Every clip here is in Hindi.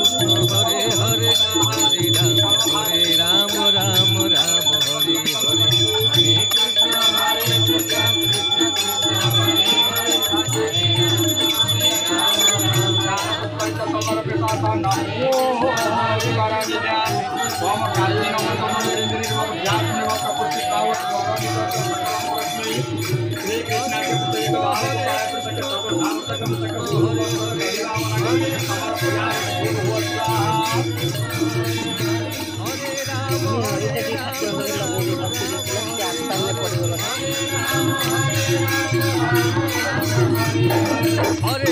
हरे हरे हरे राम राम राम हरे हरे हरे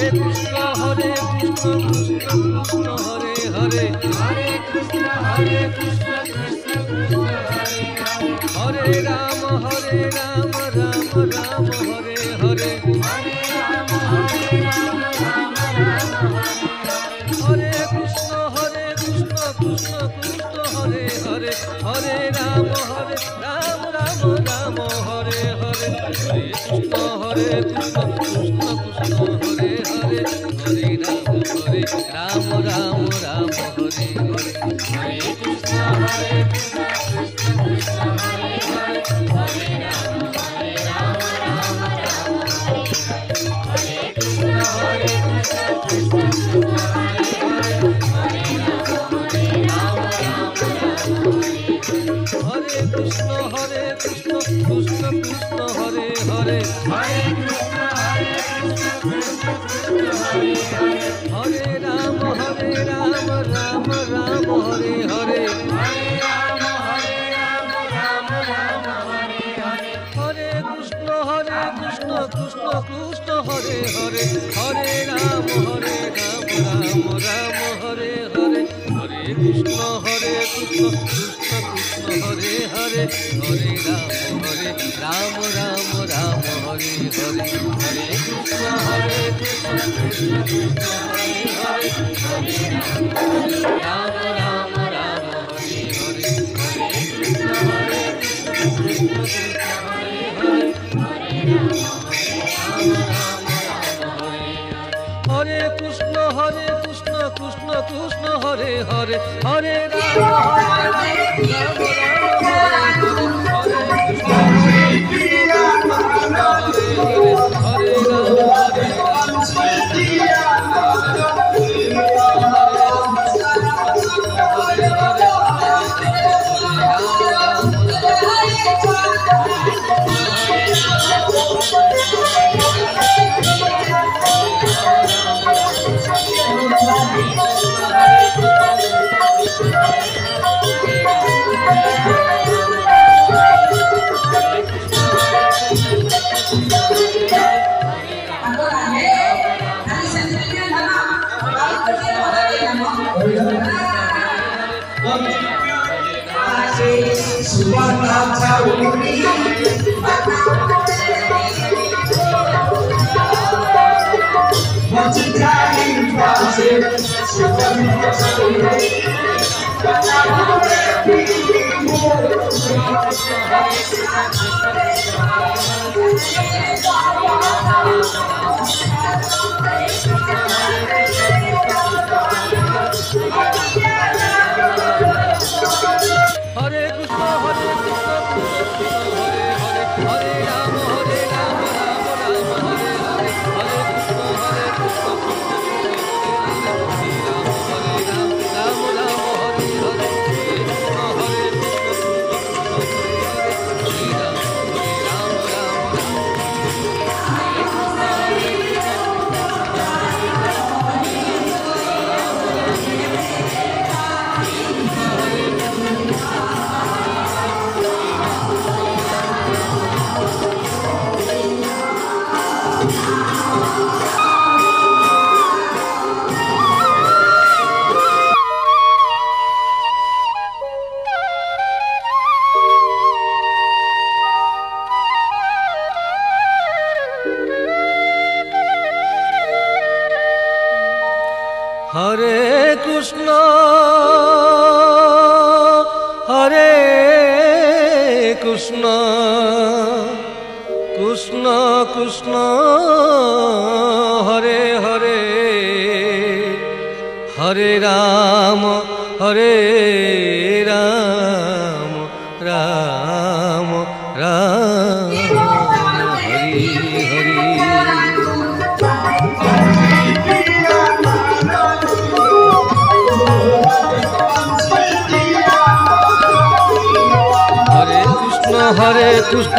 कृष्ण कृष्ण हरे कृष्ण कृष्ण हरे हरे हरे कृष्ण कृष्ण कृष्ण हरे राम राम राम हरे हरे हरे कृष्ण कृष्ण कृष्ण हरे हरे हरे राम राम राम हरे हरे हरे कृष्ण कृष्ण कृष्ण हरे हरे हरे राम राम राम हरे हरे हरे कृष्ण कृष्ण कृष्ण हरे हरे हरे राम राम राम हरे कृष्ण कृष्ण हरे कृष्ण कृष्ण कृष्ण हरे हरे हरे कृष्ण कृष्ण कृष्ण हरे हरे हरे राम राम राम हरे हरे हरे राम राम हरे हरे हरे कृष्ण कृष्ण कृष्ण हरे हरे हरे राम राम हरे हरे हरे कृष्ण कृष्ण कृष्ण हरे हरे हरे राम राम राम हरे हरे हरे कृष्ण कृष्ण कृष्ण हरे हरे हरे राम राम राम हरे हरे हरे कृष्ण कृष्ण कृष्ण हरे हरे हरे राम राम हरे हरे कृष्ण कृष्ण कृष्ण हरे हरे हरे राम हरे कृष्ण कृष्ण कृष्ण हरे हरे हरे राम রাম রাম হরি হরি। হরে কৃষ্ণ